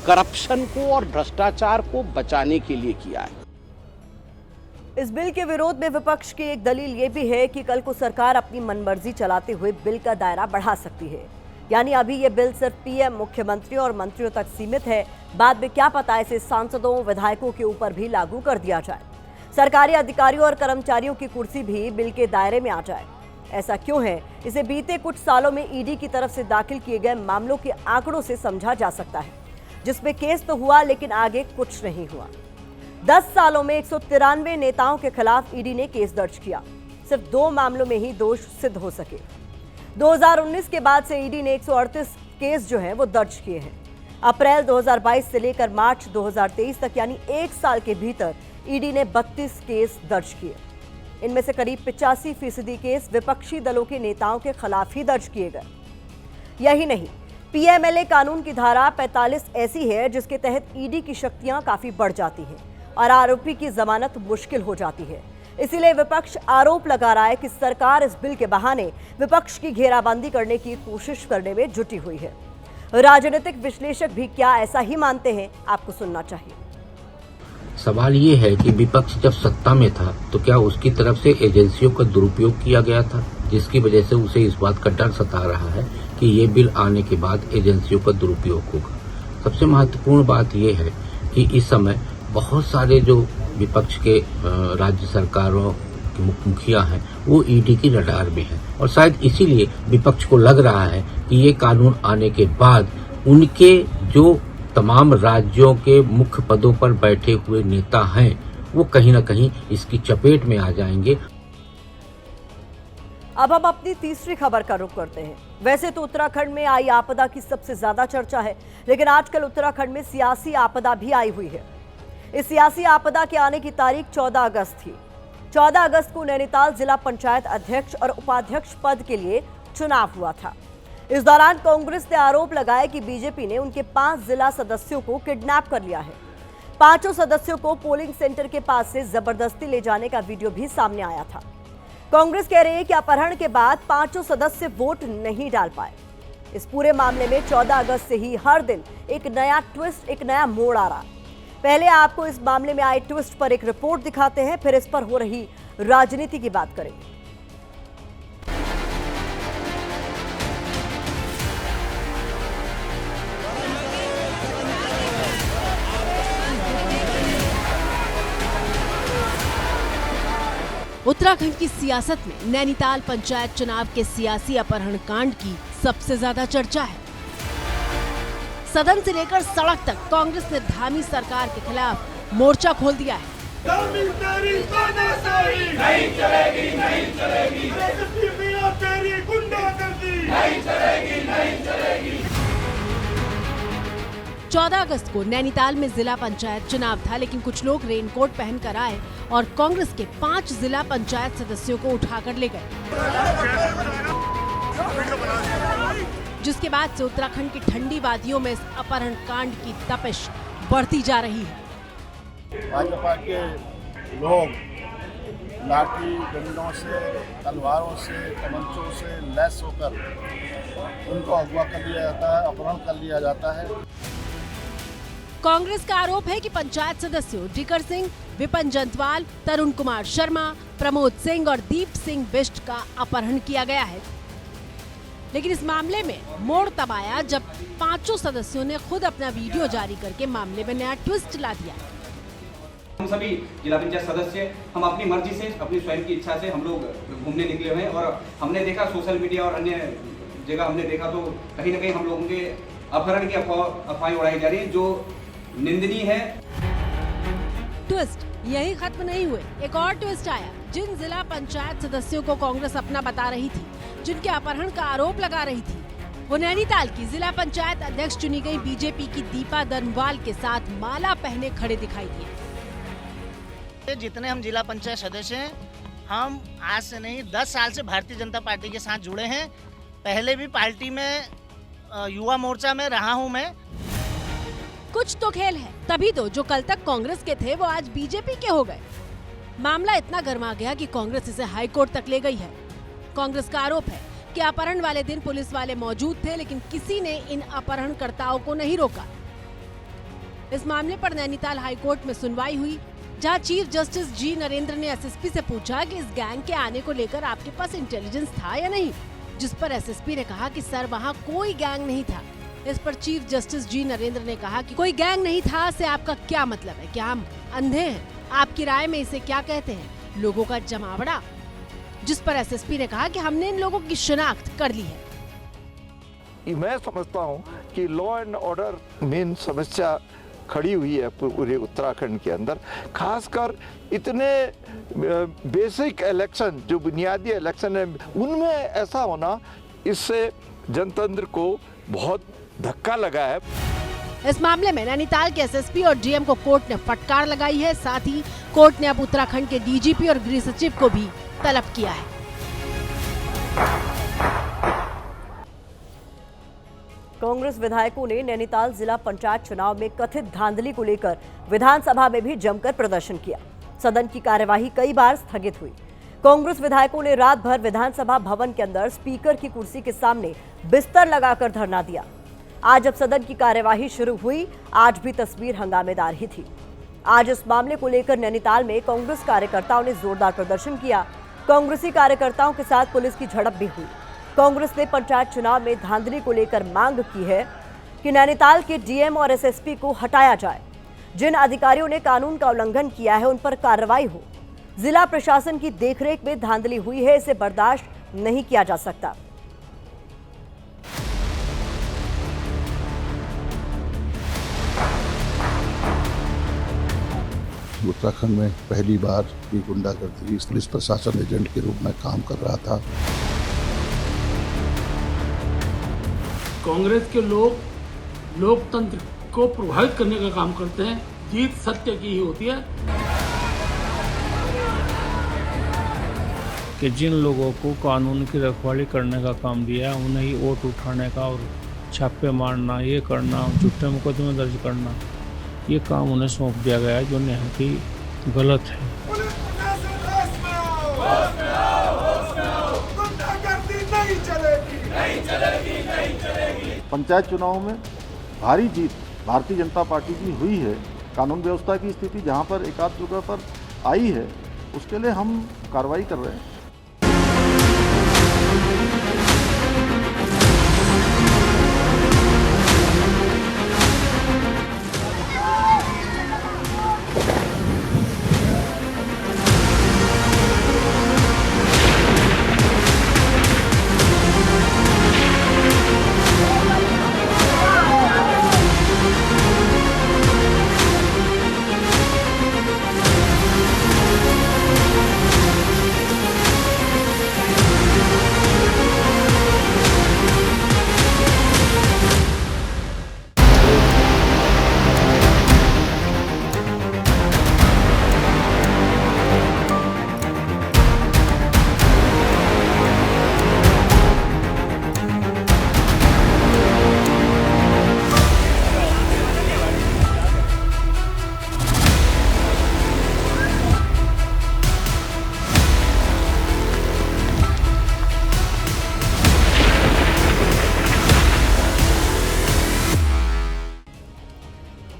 Speaker 23: करप्शन को और भ्रष्टाचार को बचाने के लिए किया है।
Speaker 2: इस बिल के विरोध में विपक्ष की एक दलील ये भी है कि कल को सरकार अपनी मनमर्जी चलाते हुए बिल का दायरा बढ़ा सकती है। यानी अभी ये बिल सिर्फ पीएम, मुख्यमंत्री और मंत्रियों तक सीमित है। बाद में क्या पता इसे सांसदों, विधायकों के ऊपर भी लागू कर दिया जाए। सरकारी अधिकारियों और कर्मचारियों की कुर्सी भी बिल के दायरे में आ जाए। ऐसा क्यों है, इसे बीते कुछ सालों में ईडी की तरफ से दाखिल किए गए मामलों के आंकड़ों से समझा जा सकता है, जिसमें केस तो हुआ लेकिन आगे कुछ नहीं हुआ। 10 सालों में 193 नेताओं के खिलाफ ईडी ने केस दर्ज किया। सिर्फ 2 मामलों में ही दोष सिद्ध हो सके। 2019 के बाद से ईडी ने 138 केस जो हैं वो दर्ज किए हैं। अप्रैल 2022 से लेकर मार्च 2023 तक यानी 1 साल के भीतर ईडी ने 32 केस दर्ज किए। इनमें से करीब 85% केस विपक्षी दलों के नेताओं के खिलाफ ही दर्ज किए गए। यही नहीं, पीएमएलए कानून की धारा 45 ऐसी है जिसके तहत ईडी की शक्तियां काफी बढ़ जाती हैं और आरोपी की जमानत मुश्किल हो जाती है। इसीलिए विपक्ष आरोप लगा रहा है कि सरकार इस बिल के बहाने विपक्ष की घेराबंदी करने की कोशिश करने में जुटी हुई है। राजनीतिक विश्लेषक भी क्या ऐसा ही मानते हैं, आपको सुनना चाहिए।
Speaker 24: सवाल ये है कि विपक्ष जब सत्ता में था तो क्या उसकी तरफ से एजेंसियों का दुरुपयोग किया गया था, जिसकी वजह से उसे इस बात का डर सता रहा है कि ये बिल आने के बाद एजेंसियों का दुरुपयोग होगा। सबसे महत्वपूर्ण बात यह है कि इस समय बहुत सारे जो विपक्ष के राज्य सरकारों के मुखिया हैं वो ईडी की रडार में हैं और शायद इसीलिए विपक्ष को लग रहा है कि ये कानून आने के बाद उनके जो तमाम राज्यों के मुख्य पदों पर बैठे हुए नेता हैं वो कहीं ना कहीं इसकी चपेट में आ जाएंगे।
Speaker 2: अब हम अपनी तीसरी खबर का रुख करते हैं। वैसे तो उत्तराखंड में आई आपदा की सबसे ज्यादा चर्चा है, लेकिन आजकल उत्तराखंड में सियासी आपदा भी आई हुई है। इस सियासी आपदा के आने की तारीख 14 अगस्त थी। 14 अगस्त को नैनीताल जिला पंचायत अध्यक्ष और उपाध्यक्ष पद के लिए चुनाव हुआ था। इस दौरान कांग्रेस ने आरोप लगाया कि बीजेपी ने उनके 5 जिला सदस्यों को किडनैप कर लिया है। 5 सदस्यों को पोलिंग सेंटर के पास से जबरदस्ती ले जाने का वीडियो भी सामने आया था। कांग्रेस कह रही है कि अपहरण के बाद 5 सदस्य वोट नहीं डाल पाए। इस पूरे मामले में 14 अगस्त से ही हर दिन एक नया ट्विस्ट, एक नया मोड़ आ रहा। पहले आपको इस मामले में आए ट्विस्ट पर एक रिपोर्ट दिखाते हैं, फिर इस पर हो रही राजनीति की बात करेंगे।
Speaker 3: उत्तराखंड की सियासत में नैनीताल पंचायत चुनाव के सियासी अपहरण कांड की सबसे ज्यादा चर्चा है। सदन से लेकर सड़क तक कांग्रेस ने धामी सरकार के खिलाफ मोर्चा खोल दिया है।
Speaker 1: नहीं चलेगी, नहीं चलेगी, तेरी गुंडागर्दी नहीं चलेगी, नहीं चलेगी।
Speaker 3: 14 अगस्त को नैनीताल में जिला पंचायत चुनाव था, लेकिन कुछ लोग रेनकोट पहनकर आए और कांग्रेस के 5 जिला पंचायत सदस्यों को उठाकर ले गए, जिसके बाद से उत्तराखंड की ठंडी वादियों में इस अपहरण कांड की तपिश बढ़ती जा रही है।
Speaker 4: भाजपा के लोग लाठी डंडों से, तलवारों से, तमंचों से लैस होकर उनको अगवा कर लिया जाता है, अपहरण कर लिया जाता है।
Speaker 3: कांग्रेस का आरोप है कि पंचायत सदस्यों डिकर सिंह, विपिन जंतवाल, तरुण कुमार शर्मा, प्रमोद सिंह और दीप सिंह बिष्ट का अपहरण किया गया है। लेकिन इस मामले में मोड़ तब आया जब 5 सदस्यों ने खुद अपना वीडियो जारी करके मामले में नया ट्विस्ट ला दिया।
Speaker 5: हम सभी जिला पंचायत सदस्य हम अपनी मर्जी से, अपनी स्वयं की इच्छा से हम लोग घूमने निकले हुए हैं और हमने देखा सोशल मीडिया और अन्य जगह हमने देखा तो कहीं न कहीं हम लोगों के अपहरण की अफवाहें उड़ाई जा रही है, जो निंदनीय है।
Speaker 3: ट्विस्ट यही खत्म नहीं हुए, एक और ट्विस्ट आया। जिन जिला पंचायत सदस्यों को कांग्रेस अपना बता रही थी, जिनके अपहरण का आरोप लगा रही थी, वो नैनीताल की जिला पंचायत अध्यक्ष चुनी गई बीजेपी की दीपा दनवाल के साथ माला पहने खड़े दिखाई दिए।
Speaker 6: जितने हम जिला पंचायत सदस्य हैं, हम आज से नहीं 10 साल से भारतीय जनता पार्टी के साथ जुड़े हैं। पहले भी पार्टी में युवा मोर्चा में रहा हूं मैं।
Speaker 3: कुछ तो खेल है, तभी तो जो कल तक कांग्रेस के थे वो आज बीजेपी के हो गए। मामला इतना गर्मा गया कि कांग्रेस इसे हाई कोर्ट तक ले गई है। कांग्रेस का आरोप है कि अपहरण वाले दिन पुलिस वाले मौजूद थे, लेकिन किसी ने इन अपहरणकर्ताओं को नहीं रोका। इस मामले पर नैनीताल हाई कोर्ट में सुनवाई हुई, जहां चीफ जस्टिस जी नरेंद्र ने एसएसपी से पूछा कि इस गैंग के आने को लेकर आपके पास इंटेलिजेंस था या नहीं, जिस पर एसएसपी ने कहा कि सर वहां कोई गैंग नहीं था। इस पर चीफ जस्टिस जी नरेंद्र ने कहा कि कोई गैंग नहीं था से आपका क्या मतलब है, क्या हम अंधे हैं? आपकी राय में इसे क्या कहते हैं, लोगों का जमावड़ा? जिस पर एसएसपी ने कहा कि हमने इन लोगों की शिनाख्त कर ली है।
Speaker 25: मैं समझता हूं कि लॉ एंड ऑर्डर मेन समस्या खड़ी हुई है पूरे उत्तराखंड के अंदर, खासकर इतने बेसिक इलेक्शन जो बुनियादी इलेक्शन है उनमें ऐसा होना, इससे जनतंत्र को बहुत धक्का लगा है।
Speaker 3: इस मामले में नैनीताल के एसएसपी और डीएम को कोर्ट ने फटकार लगाई है। साथ ही कोर्ट ने अब उत्तराखंड के डीजीपी और गृह सचिव को भी तलब किया है।
Speaker 2: कांग्रेस विधायकों ने नैनीताल जिला पंचायत चुनाव में कथित धांधली को लेकर विधानसभा में भी जमकर प्रदर्शन किया। सदन की कार्यवाही कई बार स्थगित हुई। कांग्रेस विधायकों ने रात भर विधानसभा भवन के अंदर स्पीकर की कुर्सी के सामने बिस्तर लगाकर धरना दिया। आज जब सदन की कार्यवाही शुरू हुई, आज भी तस्वीर हंगामेदार ही थी। आज इस मामले को लेकर नैनीताल में कांग्रेस कार्यकर्ताओं ने जोरदार प्रदर्शन किया। कांग्रेसी कार्यकर्ताओं के साथ पुलिस की झड़प भी हुई। कांग्रेस ने पंचायत चुनाव में धांधली को लेकर मांग की है कि नैनीताल के डीएम और एसएसपी को हटाया जाए। जिन अधिकारियों ने कानून का उल्लंघन किया है उन पर कार्रवाई हो। जिला प्रशासन की देखरेख में धांधली हुई है, इसे बर्दाश्त नहीं किया जा सकता।
Speaker 26: उत्तराखंड में पहली बार ये गुंडागर्दी पुलिस प्रशासन एजेंट के रूप में काम कर रहा था।
Speaker 27: कांग्रेस के लोग लोकतंत्र को प्रभावित करने का काम करते हैं। जीत सत्य की ही होती है।
Speaker 28: कि जिन लोगों को कानून की रखवाली करने का काम दिया है, उन्हें ही वोट उठाने का और छापे मारना, ये करना, झूठे मुकदमे दर्ज करना, ये काम उन्हें सौंप दिया गया है, जो निहायत ही गलत है।
Speaker 26: पंचायत चुनाव में भारी जीत भारतीय जनता पार्टी की हुई है। कानून व्यवस्था की स्थिति जहां पर एकाध जगह पर आई है, उसके लिए हम कार्रवाई कर रहे हैं।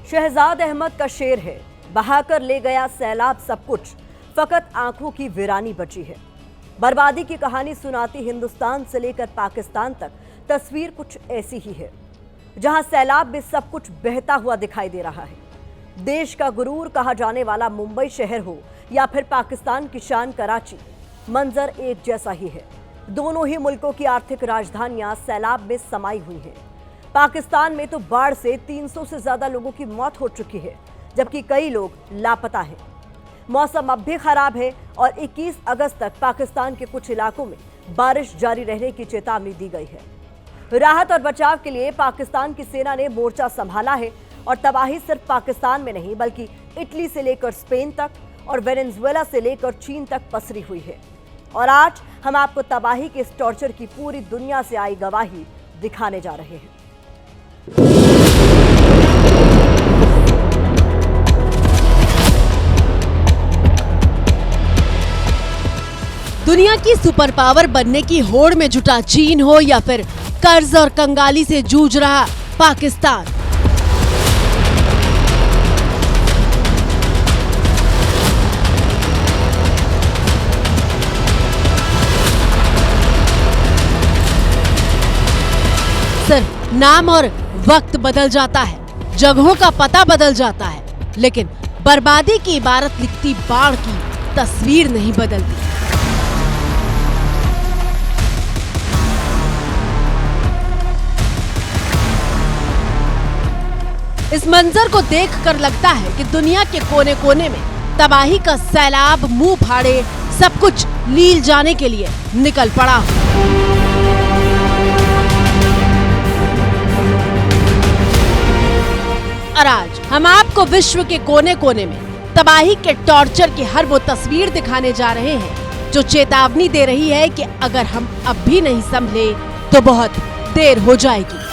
Speaker 2: शहजाद अहमद का शेर है, बहाकर ले गया सैलाब सब कुछ, फकत आंखों की वीरानी बची है। बर्बादी की कहानी सुनाती हिंदुस्तान से लेकर पाकिस्तान तक तस्वीर कुछ ऐसी ही है, जहां सैलाब में सब कुछ बहता हुआ दिखाई दे रहा है। देश का गुरूर कहा जाने वाला मुंबई शहर हो या फिर पाकिस्तान की शान कराची, मंजर एक जैसा ही है। दोनों ही मुल्कों की आर्थिक राजधानियां सैलाब में समाई हुई हैं। पाकिस्तान में तो बाढ़ से 300 से ज्यादा लोगों की मौत हो चुकी है, जबकि कई लोग लापता हैं। मौसम अब भी खराब है और 21 अगस्त तक पाकिस्तान के कुछ इलाकों में बारिश जारी रहने की चेतावनी दी गई है। राहत और बचाव के लिए पाकिस्तान की सेना ने मोर्चा संभाला है और तबाही सिर्फ पाकिस्तान में नहीं बल्कि इटली से लेकर स्पेन तक और वेनेजुएला से लेकर चीन तक पसरी हुई है। और आज हम आपको तबाही के इस टॉर्चर की पूरी दुनिया से आई गवाही दिखाने जा रहे हैं।
Speaker 3: दुनिया की सुपर पावर बनने की होड़ में जुटा चीन हो या फिर कर्ज और कंगाली से जूझ रहा पाकिस्तान, सिर्फ नाम और वक्त बदल जाता है, जगहों का पता बदल जाता है, लेकिन बर्बादी की इबारत लिखती बाढ़ की तस्वीर नहीं बदलती। इस मंजर को देखकर लगता है कि दुनिया के कोने कोने में तबाही का सैलाब मुंह फाड़े सब कुछ लील जाने के लिए निकल पड़ा। और आज हम आपको विश्व के कोने कोने में तबाही के टॉर्चर की हर वो तस्वीर दिखाने जा रहे हैं जो चेतावनी दे रही है कि अगर हम अब भी नहीं संभले तो बहुत देर हो जाएगी।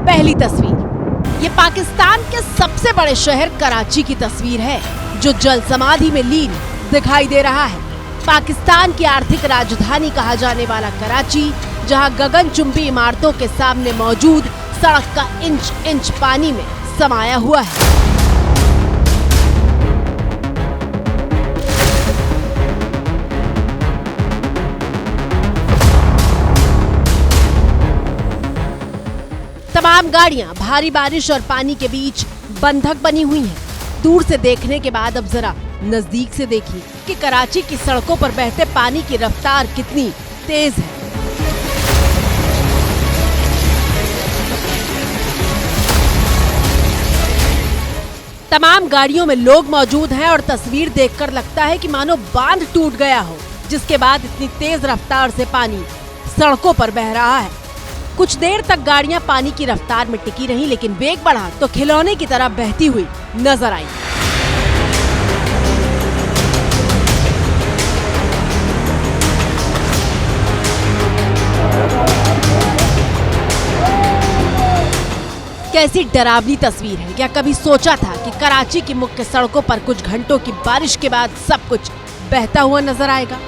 Speaker 3: पहली तस्वीर ये पाकिस्तान के सबसे बड़े शहर कराची की तस्वीर है, जो जल समाधि में लीन दिखाई दे रहा है। पाकिस्तान की आर्थिक राजधानी कहा जाने वाला कराची, जहां गगनचुंबी इमारतों के सामने मौजूद सड़क का इंच इंच पानी में समाया हुआ है। तमाम गाड़ियां भारी बारिश और पानी के बीच बंधक बनी हुई हैं। दूर से देखने के बाद अब जरा नजदीक से देखिए कि कराची की सड़कों पर बहते पानी की रफ्तार कितनी तेज है। तमाम गाड़ियों में लोग मौजूद हैं और तस्वीर देखकर लगता है कि मानो बांध टूट गया हो, जिसके बाद इतनी तेज रफ्तार से पानी सड़कों पर बह रहा है। कुछ देर तक गाड़ियां पानी की रफ्तार में टिकी रहीं, लेकिन वेग बढ़ा तो खिलौने की तरह बहती हुई नजर आई। कैसी डरावनी तस्वीर है। क्या कभी सोचा था कि कराची की मुख्य सड़कों पर कुछ घंटों की बारिश के बाद सब कुछ बहता हुआ नजर आएगा।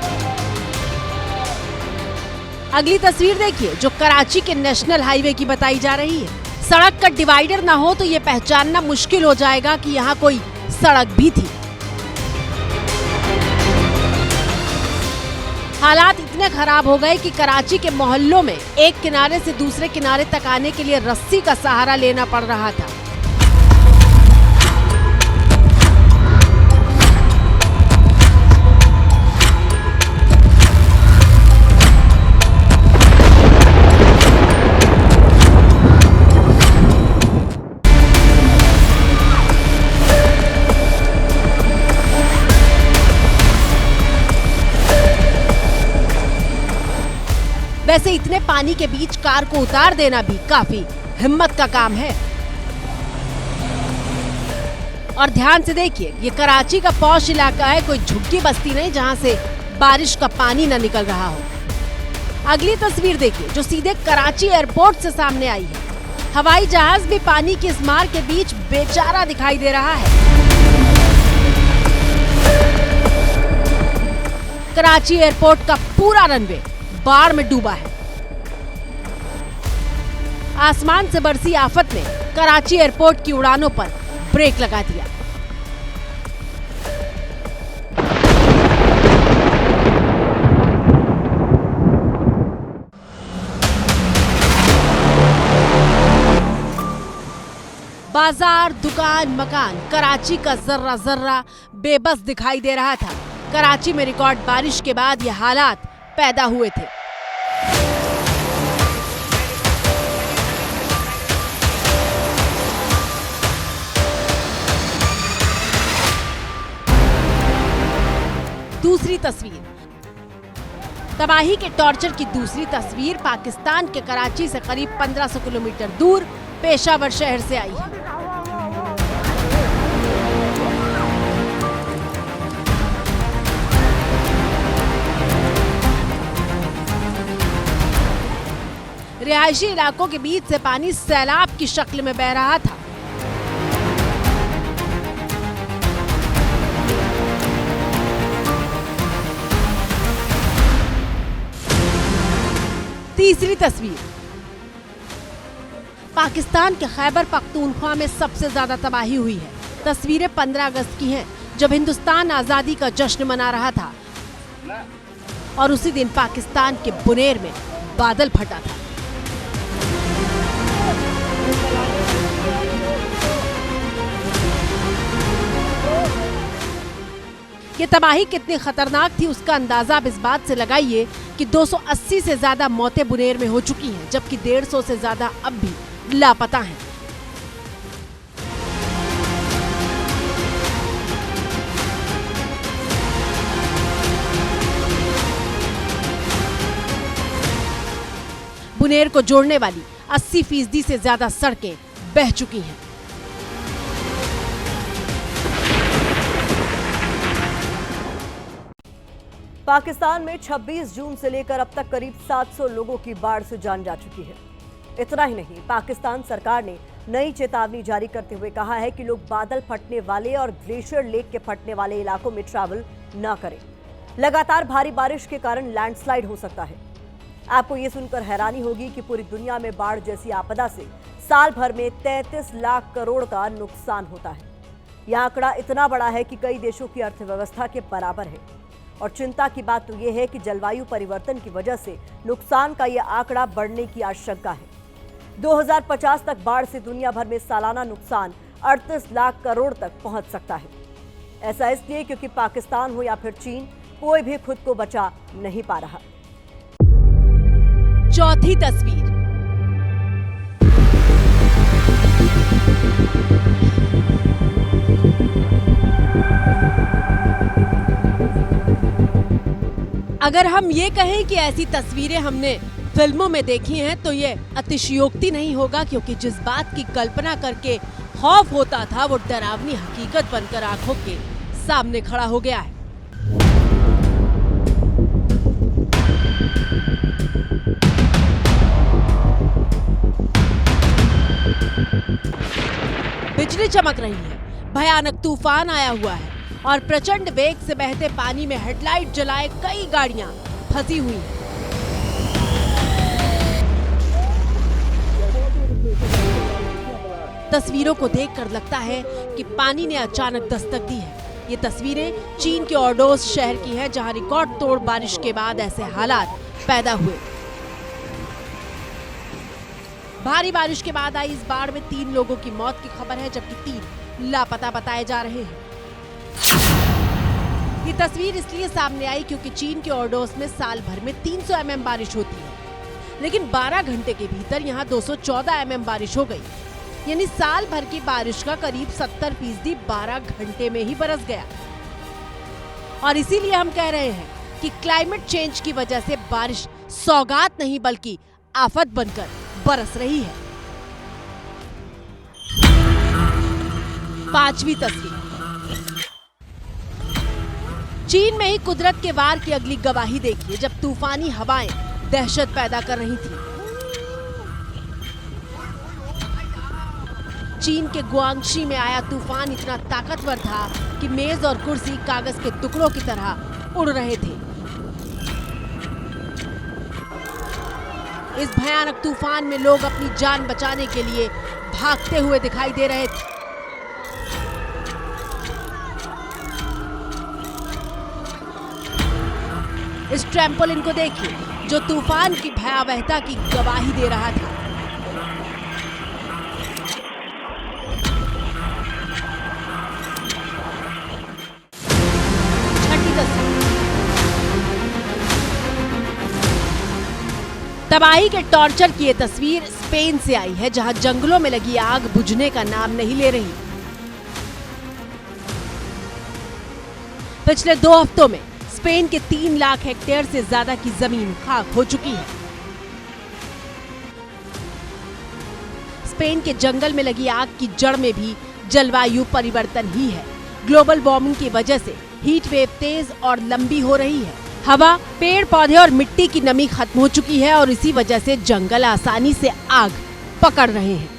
Speaker 3: अगली तस्वीर देखिए, जो कराची के नेशनल हाईवे की बताई जा रही है। सड़क का डिवाइडर ना हो तो ये पहचानना मुश्किल हो जाएगा कि यहाँ कोई सड़क भी थी। हालात इतने खराब हो गए कि कराची के मोहल्लों में एक किनारे से दूसरे किनारे तक आने के लिए रस्सी का सहारा लेना पड़ रहा था। वैसे इतने पानी के बीच कार को उतार देना भी काफी हिम्मत का काम है। और ध्यान से देखिए, ये कराची का पॉश इलाका है, कोई झुग्गी बस्ती नहीं जहां से बारिश का पानी न निकल रहा हो। अगली तस्वीर देखिए, जो सीधे कराची एयरपोर्ट से सामने आई है। हवाई जहाज भी पानी की इस मार के बीच बेचारा दिखाई दे रहा है। कराची एयरपोर्ट का पूरा रनवे बाढ़ में डूबा है। आसमान से बरसी आफत ने कराची एयरपोर्ट की उड़ानों पर ब्रेक लगा दिया। बाजार, दुकान, मकान, कराची का जर्रा जर्रा बेबस दिखाई दे रहा था। कराची में रिकॉर्ड बारिश के बाद ये हालात पैदा हुए थे। दूसरी तस्वीर, तबाही के टॉर्चर की दूसरी तस्वीर पाकिस्तान के कराची से करीब 1500 किलोमीटर दूर पेशावर शहर से आई है। रिहायशी इलाकों के बीच से पानी सैलाब की शक्ल में बह रहा था। तीसरी तस्वीर, पाकिस्तान के खैबर पख्तूनख्वा में सबसे ज्यादा तबाही हुई है। तस्वीरें 15 अगस्त की हैं, जब हिंदुस्तान आजादी का जश्न मना रहा था और उसी दिन पाकिस्तान के बुनेर में बादल फटा था। ये तबाही कितनी खतरनाक थी उसका अंदाजा आप इस बात से लगाइए कि 280 से ज्यादा मौतें बुनेर में हो चुकी हैं, जबकि 150 से ज्यादा अब भी लापता हैं। बुनेर को जोड़ने वाली 80% से ज्यादा सड़कें बह चुकी हैं।
Speaker 2: पाकिस्तान में 26 जून से लेकर अब तक करीब 700 लोगों की बाढ़ से जान जा चुकी है। इतना ही नहीं, पाकिस्तान सरकार ने नई चेतावनी जारी करते हुए कहा है कि लोग बादल फटने वाले और ग्लेशियर लेक के फटने वाले इलाकों में ट्रैवल न करें। लगातार भारी बारिश के कारण लैंडस्लाइड हो सकता है। आपको ये सुनकर हैरानी होगी कि पूरी दुनिया में बाढ़ जैसी आपदा से साल भर में 33 लाख करोड़ का नुकसान होता है। यह आंकड़ा इतना बड़ा है कि कई देशों की अर्थव्यवस्था के बराबर है। और चिंता की बात तो यह है कि जलवायु परिवर्तन की वजह से नुकसान का यह आंकड़ा बढ़ने की आशंका है। 2050 तक बाढ़ से दुनिया भर में सालाना नुकसान 38 लाख करोड़ तक पहुंच सकता है। ऐसा इसलिए क्योंकि पाकिस्तान हो या फिर चीन, कोई भी खुद को बचा नहीं पा रहा।
Speaker 3: चौथी तस्वीर, अगर हम ये कहें कि ऐसी तस्वीरें हमने फिल्मों में देखी हैं तो ये अतिशयोक्ति नहीं होगा, क्योंकि जिस बात की कल्पना करके खौफ होता था वो डरावनी हकीकत बनकर आंखों के सामने खड़ा हो गया है। बिजली चमक रही है, भयानक तूफान आया हुआ है और प्रचंड वेग से बहते पानी में हेडलाइट जलाए कई गाड़ियां फंसी हुई हैं। तस्वीरों को देखकर लगता है कि पानी ने अचानक दस्तक दी है। ये तस्वीरें चीन के ऑर्डोस शहर की हैं, जहां रिकॉर्ड तोड़ बारिश के बाद ऐसे हालात पैदा हुए। भारी बारिश के बाद आई इस बाढ़ में 3 लोगों की मौत की खबर है, जबकि 3 लापता बताए जा रहे हैं। ये तस्वीर इसलिए सामने आई क्योंकि चीन के ऑर्डोस में साल भर में 300 mm बारिश होती है, लेकिन 12 घंटे के भीतर यहाँ 214 mm बारिश हो गई। यानी साल भर की बारिश का करीब 70% 12 घंटे में ही बरस गया। और इसीलिए हम कह रहे हैं कि क्लाइमेट चेंज की वजह से बारिश सौगात नहीं बल्कि आफत बनकर बरस रही है। 5वीं तस्वीर, चीन में ही कुदरत के वार की अगली गवाही देखिए, जब तूफानी हवाएं दहशत पैदा कर रही थी। चीन के गुआंगशी में आया तूफान इतना ताकतवर था कि मेज और कुर्सी कागज के टुकड़ों की तरह उड़ रहे थे। इस भयानक तूफान में लोग अपनी जान बचाने के लिए भागते हुए दिखाई दे रहे थे। इस ट्रैम्पोलिन को देखिए, जो तूफान की भयावहता की गवाही दे रहा था। छठी तस्वीर, तबाही के टॉर्चर की ये तस्वीर स्पेन से आई है, जहां जंगलों में लगी आग बुझने का नाम नहीं ले रही। पिछले 2 हफ्तों में स्पेन के 3 लाख हेक्टेयर से ज्यादा की जमीन खाक हो चुकी है। स्पेन के जंगल में लगी आग की जड़ में भी जलवायु परिवर्तन ही है। ग्लोबल वार्मिंग की वजह से हीट वेव तेज और लंबी हो रही है। हवा, पेड़ पौधे और मिट्टी की नमी खत्म हो चुकी है और इसी वजह से जंगल आसानी से आग पकड़ रहे हैं।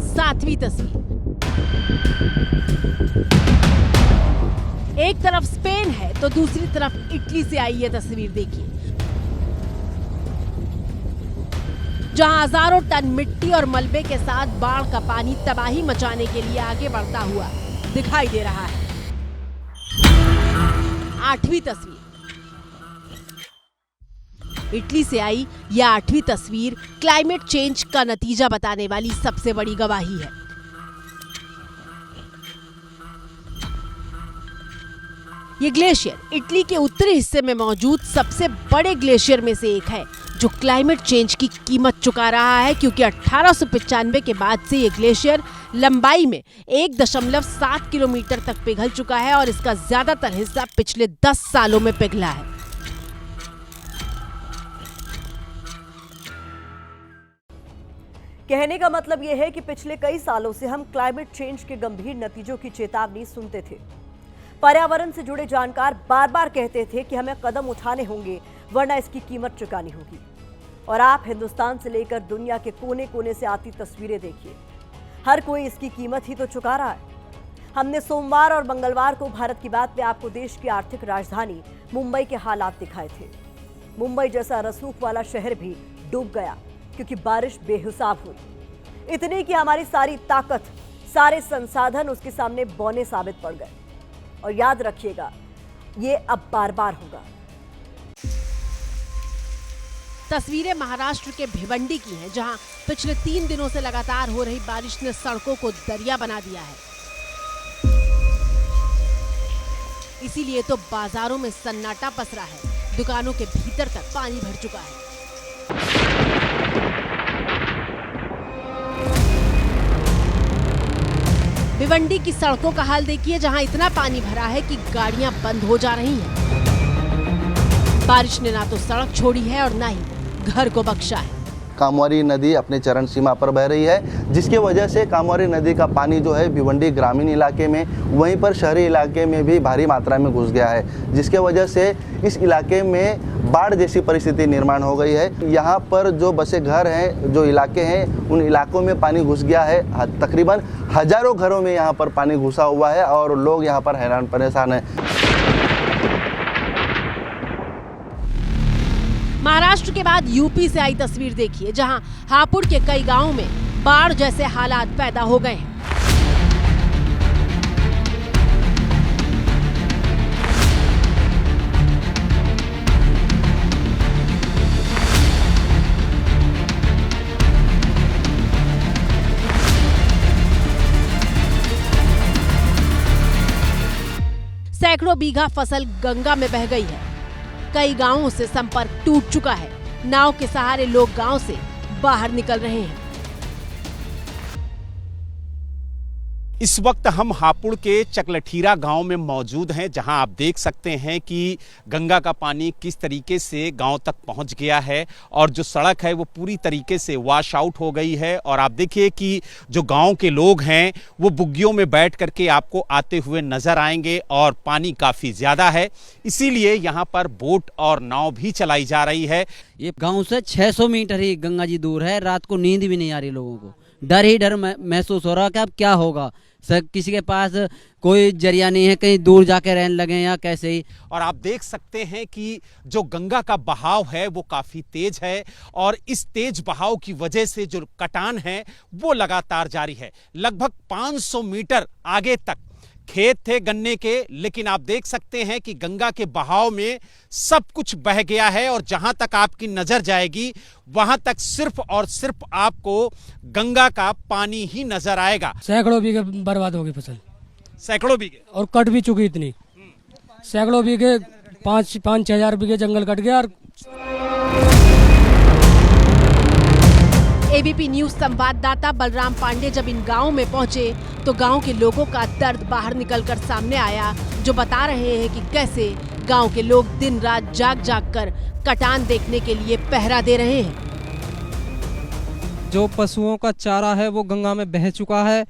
Speaker 3: सातवीं तस्वीर, एक तरफ स्पेन है तो दूसरी तरफ इटली से आई ये तस्वीर देखिए, जहां हजारों टन मिट्टी और मलबे के साथ बाढ़ का पानी तबाही मचाने के लिए आगे बढ़ता हुआ दिखाई दे रहा है। 8वीं तस्वीर, इटली से आई यह 8वीं तस्वीर क्लाइमेट चेंज का नतीजा बताने वाली सबसे बड़ी गवाही है। ये ग्लेशियर इटली के उत्तरी हिस्से में मौजूद सबसे बड़े ग्लेशियर में से एक है, जो क्लाइमेट चेंज की कीमत चुका रहा है, क्योंकि 1895 के बाद से ये ग्लेशियर लंबाई में 1.7 किलोमीटर तक पिघल चुका है और इसका ज्यादातर हिस्सा पिछले 10 सालों में पिघला है।
Speaker 2: कहने का मतलब यह है कि पिछले कई सालों से हम क्लाइमेट चेंज के गंभीर नतीजों की चेतावनी सुनते थे। पर्यावरण से जुड़े जानकार बार बार कहते थे कि हमें कदम उठाने होंगे, वरना इसकी कीमत चुकानी होगी। और आप हिंदुस्तान से लेकर दुनिया के कोने कोने से आती तस्वीरें देखिए, हर कोई इसकी कीमत ही तो चुका रहा है। हमने सोमवार और मंगलवार को भारत की बात में आपको देश की आर्थिक राजधानी मुंबई के हालात दिखाए थे। मुंबई जैसा रसूख वाला शहर भी डूब गया क्योंकि बारिश बेहिसाब हुई, इतनी कि हमारी सारी ताकत, सारे संसाधन उसके सामने बौने साबित पड़ गए। और याद रखिएगा, ये अब बार बार होगा।
Speaker 3: तस्वीरें महाराष्ट्र के भिवंडी की हैं, जहां पिछले 3 दिनों से लगातार हो रही बारिश ने सड़कों को दरिया बना दिया है। इसीलिए तो बाजारों में सन्नाटा पसरा है, दुकानों के भीतर तक पानी भर चुका है। भिवंडी की सड़कों का हाल देखिए, जहां इतना पानी भरा है कि गाड़ियां बंद हो जा रही हैं। बारिश ने ना तो सड़क छोड़ी है और ना ही घर को बख्शा है।
Speaker 7: कामवारी नदी अपने चरण सीमा पर बह रही है, जिसके वजह से कामवारी नदी का पानी जो है भिवंडी ग्रामीण इलाके में, वहीं पर शहरी इलाके में भी भारी मात्रा में घुस गया है, जिसके वजह से इस इलाके में बाढ़ जैसी परिस्थिति निर्माण हो गई है। यहाँ पर जो बसे घर हैं, जो इलाके हैं, उन इलाकों में पानी घुस गया है। तकरीबन हजारों घरों में यहाँ पर पानी घुसा हुआ है और लोग यहाँ पर हैरान परेशान हैं।
Speaker 3: महाराष्ट्र के बाद यूपी से आई तस्वीर देखिए, जहां हापुड़ के कई गांवों में बाढ़ जैसे हालात पैदा हो गए हैं। सैकड़ों बीघा फसल गंगा में बह गई है। कई गांवों से संपर्क टूट चुका है। नाव के सहारे लोग गांव से बाहर निकल रहे हैं।
Speaker 23: इस वक्त हम हापुड़ के चकलठीरा गांव में मौजूद हैं, जहां आप देख सकते हैं कि गंगा का पानी किस तरीके से गांव तक पहुंच गया है और जो सड़क है वो पूरी तरीके से वॉश आउट हो गई है। और आप देखिए कि जो गांव के लोग हैं वो बुग्गियों में बैठ करके आपको आते हुए नजर आएंगे और पानी काफ़ी ज़्यादा है, इसीलिए यहाँ पर बोट और नाव भी चलाई जा रही है।
Speaker 8: ये गाँव से 600 मीटर ही गंगा जी दूर है। रात को नींद भी नहीं आ रही, लोगों को डर ही डर महसूस हो रहा है कि अब क्या होगा। किसी के पास कोई जरिया नहीं है, कहीं दूर जाके रहने लगे या कैसे ही।
Speaker 23: और आप देख सकते हैं कि जो गंगा का बहाव है वो काफ़ी तेज है और इस तेज बहाव की वजह से जो कटान है वो लगातार जारी है। लगभग 500 मीटर आगे तक खेत थे गन्ने के, लेकिन आप देख सकते हैं कि गंगा के बहाव में सब कुछ बह गया है और जहां तक आपकी नजर जाएगी वहां तक सिर्फ और सिर्फ आपको गंगा का पानी ही नजर आएगा।
Speaker 9: सैकड़ों बीघे बर्बाद होगी फसल,
Speaker 23: सैकड़ों बीघे,
Speaker 9: और कट भी चुकी इतनी। सैकड़ों बीघे, 5-6 हजार बीघे जंगल कट गया। और
Speaker 3: एबीपी न्यूज संवाददाता बलराम पांडे जब इन गांवों में पहुंचे तो गांव के लोगों का दर्द बाहर निकलकर सामने आया, जो बता रहे हैं कि कैसे गांव के लोग दिन रात जाग जाग कर कटान देखने के लिए पहरा दे रहे हैं।
Speaker 10: जो पशुओं का चारा है वो गंगा में बह चुका है,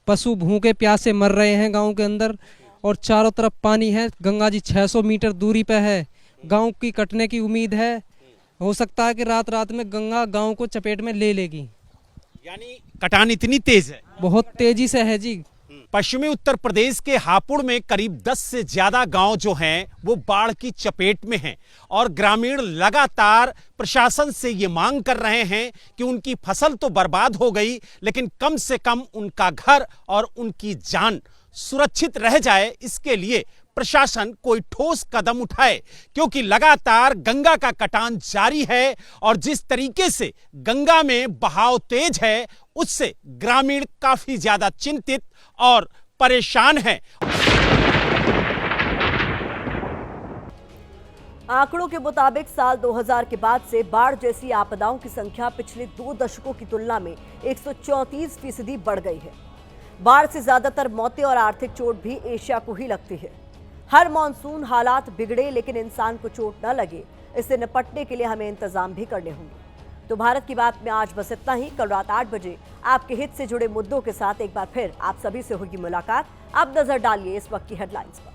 Speaker 10: पशु भूखे प्यासे मर रहे हैं गांव के अंदर और चारों तरफ पानी है। गंगा जी 600 मीटर दूरी पे है, गांव की कटने की उम्मीद है। हो सकता है कि रात रात में गंगा गांव को चपेट में ले लेगी।
Speaker 23: यानी कटान इतनी तेज है,
Speaker 10: बहुत तेजी से है जी।
Speaker 23: पश्चिमी उत्तर प्रदेश के हापुड़ में करीब 10 से ज्यादा गांव जो हैं वो बाढ़ की चपेट में हैं और ग्रामीण लगातार प्रशासन से ये मांग कर रहे हैं कि उनकी फसल तो बर्बाद हो गई, लेकिन कम से कम उनका घर और उनकी जान सुरक्षित रह जाए, इसके लिए प्रशासन कोई ठोस कदम उठाए, क्योंकि लगातार गंगा का कटान जारी है और जिस तरीके से गंगा में बहाव तेज है उससे ग्रामीण काफी ज्यादा चिंतित और परेशान हैं।
Speaker 2: आंकड़ों के मुताबिक साल 2000 के बाद से बाढ़ जैसी आपदाओं की संख्या पिछले 2 दशकों की तुलना में 134% बढ़ गई है। बाढ़ से ज्यादातर मौतें और आर्थिक चोट भी एशिया को ही लगती है। हर मॉनसून हालात बिगड़े लेकिन इंसान को चोट न लगे, इससे निपटने के लिए हमें इंतजाम भी करने होंगे। तो भारत की बात में आज बस इतना ही। कल रात 8 बजे आपके हित से जुड़े मुद्दों के साथ एक बार फिर आप सभी से होगी मुलाकात। आप नजर डालिए इस वक्त की हेडलाइंस पर।